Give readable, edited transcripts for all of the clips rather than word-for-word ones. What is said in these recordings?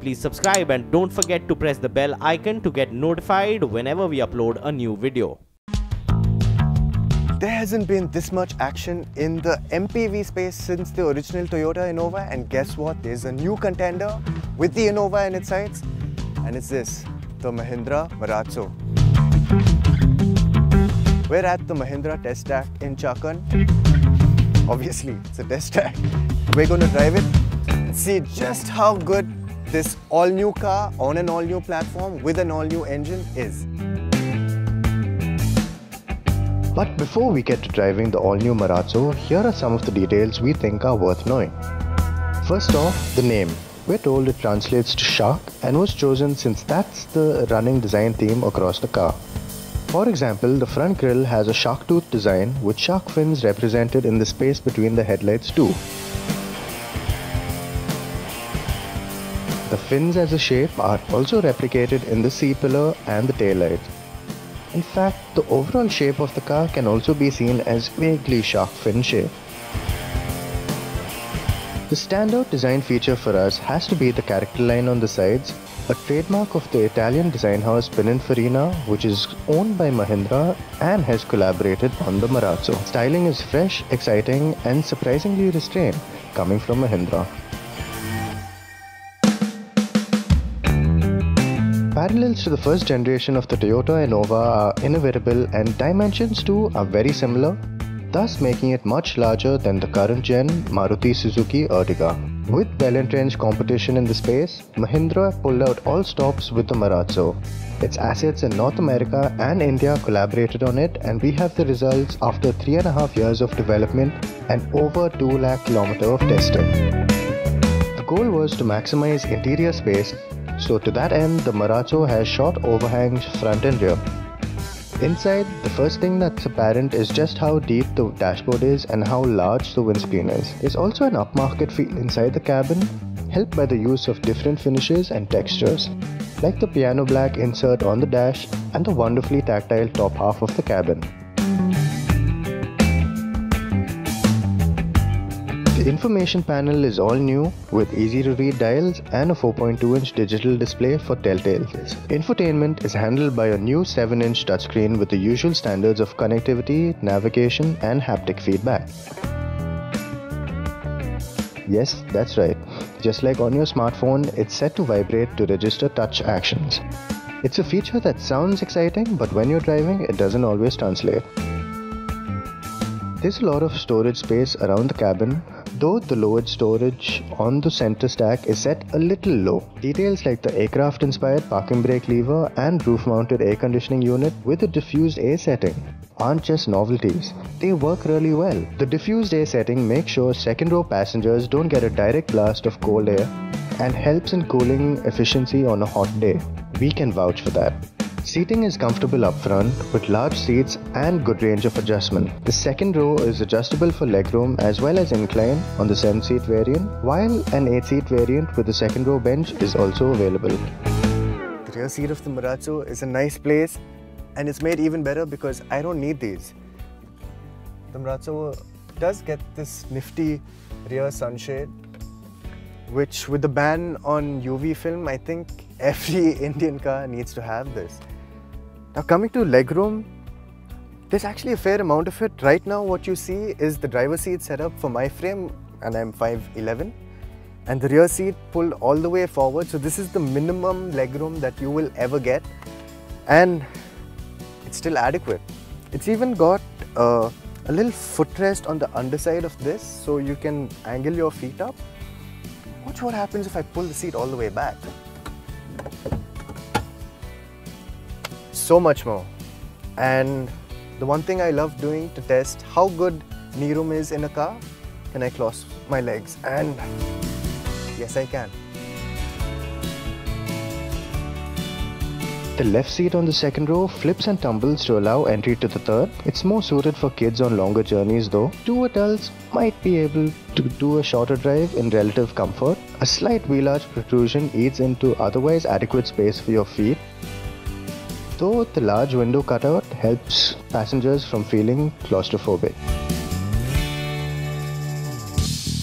please subscribe and don't forget to press the bell icon to get notified whenever we upload a new video. There hasn't been this much action in the MPV space since the original Toyota Innova, and guess what? There's a new contender with the Innova in its sights, and it's this, the Mahindra Marazzo. We're at the Mahindra test track in Chakan. Obviously, it's a test track. We're going to drive it and see just how good this all-new car on an all-new platform with an all-new engine is. But before we get to driving the all-new Marazzo, here are some of the details we think are worth knowing. First off, the name. We're told it translates to shark and was chosen since that's the running design theme across the car. For example, the front grille has a shark tooth design with shark fins represented in the space between the headlights too. The fins as a shape are also replicated in the C-pillar and the taillight. In fact, the overall shape of the car can also be seen as vaguely shark fin shape. The standout design feature for us has to be the character line on the sides, a trademark of the Italian design house Pininfarina, which is owned by Mahindra and has collaborated on the Marazzo. Styling is fresh, exciting and surprisingly restrained, coming from Mahindra. Parallels to the first generation of the Toyota Innova are inevitable, and dimensions too are very similar, thus making it much larger than the current gen Maruti Suzuki Ertiga. With well-entrenched competition in the space, Mahindra pulled out all stops with the Marazzo. Its assets in North America and India collaborated on it, and we have the results after 3.5 years of development and over 2 lakh km of testing. The goal was to maximize interior space, so to that end, the Marazzo has short overhangs front and rear. Inside, the first thing that's apparent is just how deep the dashboard is and how large the windscreen is. There's also an upmarket feel inside the cabin, helped by the use of different finishes and textures, like the piano black insert on the dash and the wonderfully tactile top half of the cabin. The information panel is all new with easy to read dials and a 4.2-inch digital display for telltales. Infotainment is handled by a new 7-inch touchscreen with the usual standards of connectivity, navigation and haptic feedback. Yes, that's right. Just like on your smartphone, it's set to vibrate to register touch actions. It's a feature that sounds exciting, but when you're driving, it doesn't always translate. There's a lot of storage space around the cabin, though the lowered storage on the center stack is set a little low. Details like the aircraft-inspired parking brake lever and roof-mounted air conditioning unit with a diffused air setting aren't just novelties, they work really well. The diffused air setting makes sure second-row passengers don't get a direct blast of cold air and helps in cooling efficiency on a hot day. We can vouch for that. Seating is comfortable up front with large seats and good range of adjustment. The second row is adjustable for legroom as well as incline on the 7-seat variant, while an 8-seat variant with a second row bench is also available. The rear seat of the Marazzo is a nice place, and it's made even better because I don't need these. The Marazzo does get this nifty rear sunshade, which with the ban on UV film, I think every Indian car needs to have this. Now coming to legroom, there's actually a fair amount of it. Right now what you see is the driver's seat set up for my frame, and I'm 5'11", and the rear seat pulled all the way forward, so this is the minimum legroom that you will ever get, and it's still adequate. It's even got a little footrest on the underside of this, so you can angle your feet up. Watch what happens if I pull the seat all the way back. So much more. And the one thing I love doing to test how good knee room is in a car, can I cross my legs? And yes, I can. The left seat on the second row flips and tumbles to allow entry to the third. It's more suited for kids on longer journeys though. 2 adults might be able to do a shorter drive in relative comfort. A slight wheel arch protrusion eats into otherwise adequate space for your feet, though the large window cutout helps passengers from feeling claustrophobic.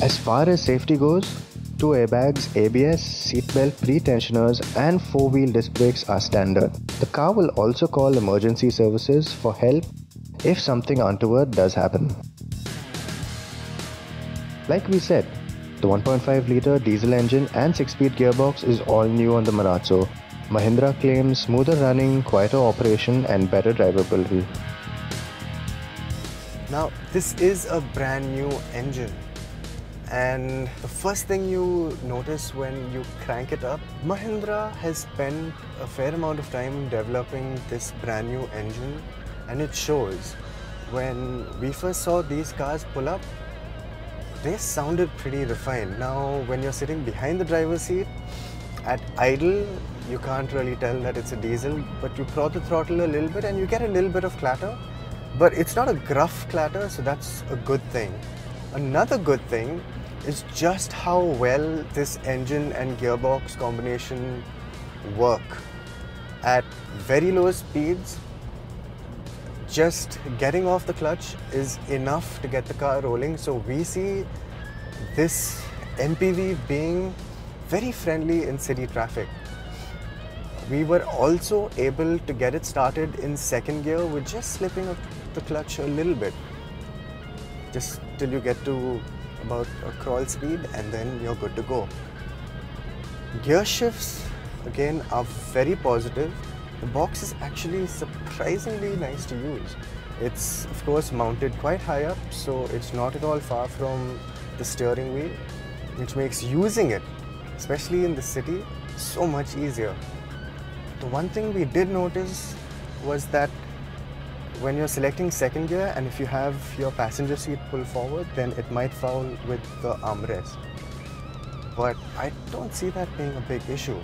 As far as safety goes, 2 airbags, ABS, seatbelt, pre-tensioners and 4-wheel disc brakes are standard. The car will also call emergency services for help if something untoward does happen. Like we said, the 1.5-litre diesel engine and 6-speed gearbox is all new on the Marazzo. Mahindra claims smoother running, quieter operation and better drivability. Now, this is a brand new engine, and the first thing you notice when you crank it up, Mahindra has spent a fair amount of time developing this brand new engine, and it shows. When we first saw these cars pull up, they sounded pretty refined. Now, when you're sitting behind the driver's seat, at idle, you can't really tell that it's a diesel, but you prod the throttle a little bit and you get a little bit of clatter. But it's not a gruff clatter, so that's a good thing. Another good thing is just how well this engine and gearbox combination work. At very low speeds, just getting off the clutch is enough to get the car rolling. So we see this MPV being very friendly in city traffic. We were also able to get it started in second gear with just slipping of the clutch a little bit, just till you get to about a crawl speed, and then you're good to go. Gear shifts again are very positive. The box is actually surprisingly nice to use. It's of course mounted quite high up, so it's not at all far from the steering wheel, which makes using it, especially in the city, so much easier. The one thing we did notice was that when you're selecting second gear, and if you have your passenger seat pulled forward, then it might foul with the armrest. But I don't see that being a big issue.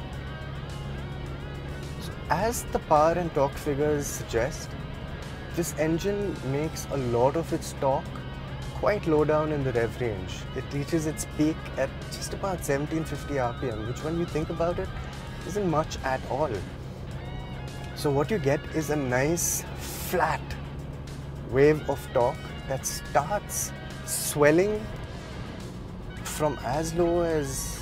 So as the power and torque figures suggest, this engine makes a lot of its torque quite low down in the rev range. It reaches its peak at just about 1750 RPM, which when you think about it, isn't much at all. So what you get is a nice flat wave of torque that starts swelling from as low as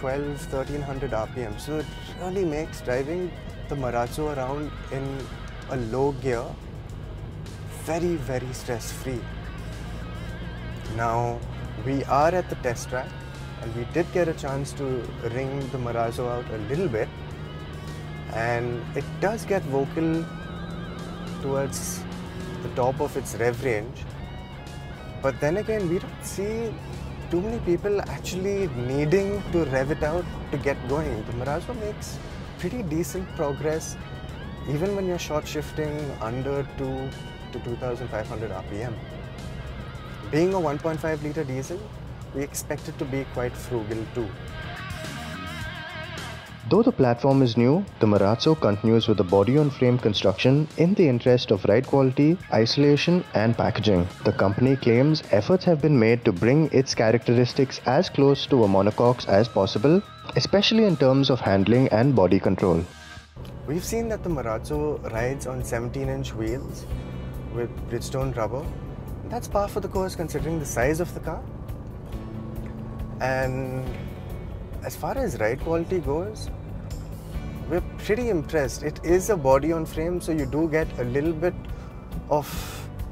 1300 RPM. So it really makes driving the Marazzo around in a low gear very, very stress-free. Now, we are at the test track and we did get a chance to ring the Marazzo out a little bit, and it does get vocal towards the top of its rev range, but then again we don't see too many people actually needing to rev it out to get going. The Marazzo makes pretty decent progress even when you're short shifting under 2 to 2500 RPM. Being a 1.5 litre diesel, we expect it to be quite frugal too. Though the platform is new, the Marazzo continues with the body-on-frame construction in the interest of ride quality, isolation and packaging. The company claims efforts have been made to bring its characteristics as close to a monocoque as possible, especially in terms of handling and body control. We've seen that the Marazzo rides on 17-inch wheels with Bridgestone rubber. That's par for the course considering the size of the car. And as far as ride quality goes, we're pretty impressed. It is a body on frame, so you do get a little bit of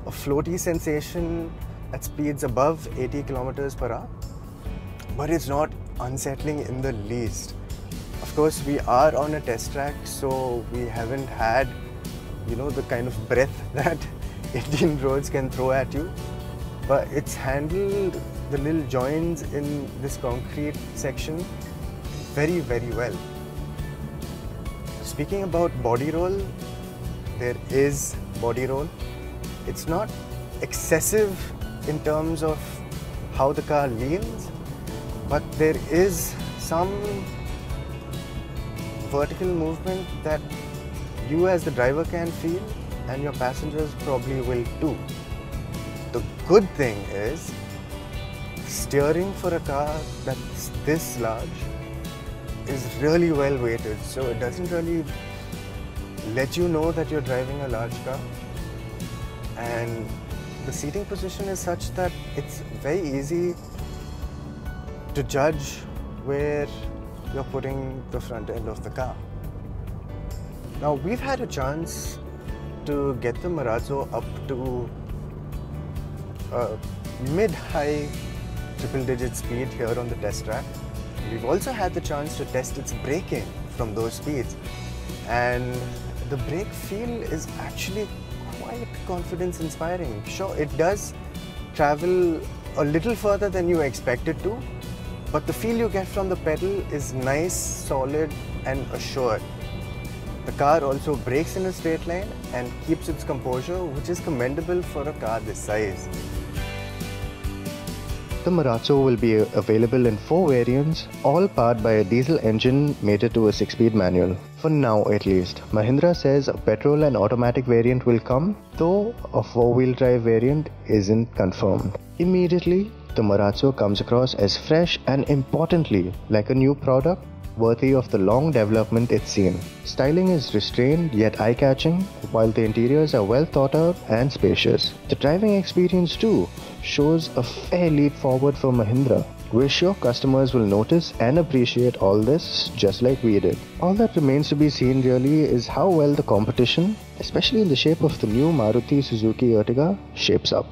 a floaty sensation at speeds above 80 kilometers per hour, but it's not unsettling in the least. Of course, we are on a test track, so we haven't had, the kind of breath that Indian roads can throw at you, but it's handled the little joins in this concrete section very, very well. Speaking about body roll, there is body roll. It's not excessive in terms of how the car leans, but there is some vertical movement that you as the driver can feel and your passengers probably will too. The good thing is, steering for a car that's this large is really well weighted, so it doesn't really let you know that you're driving a large car, and the seating position is such that it's very easy to judge where you're putting the front end of the car. Now, we've had a chance to get the Marazzo up to mid-high triple-digit speed here on the test track. We've also had the chance to test its braking from those speeds, and the brake feel is actually quite confidence-inspiring. Sure, it does travel a little further than you expect it to, but the feel you get from the pedal is nice, solid and assured. The car also brakes in a straight line and keeps its composure, which is commendable for a car this size. The Marazzo will be available in 4 variants, all powered by a diesel engine mated to a 6-speed manual. For now at least. Mahindra says a petrol and automatic variant will come, though a 4-wheel drive variant isn't confirmed. Immediately, the Marazzo comes across as fresh and importantly like a new product, worthy of the long development it's seen. Styling is restrained yet eye-catching, while the interiors are well thought out and spacious. The driving experience too shows a fair leap forward for Mahindra. We're sure customers will notice and appreciate all this just like we did. All that remains to be seen really is how well the competition, especially in the shape of the new Maruti Suzuki Ertiga, shapes up.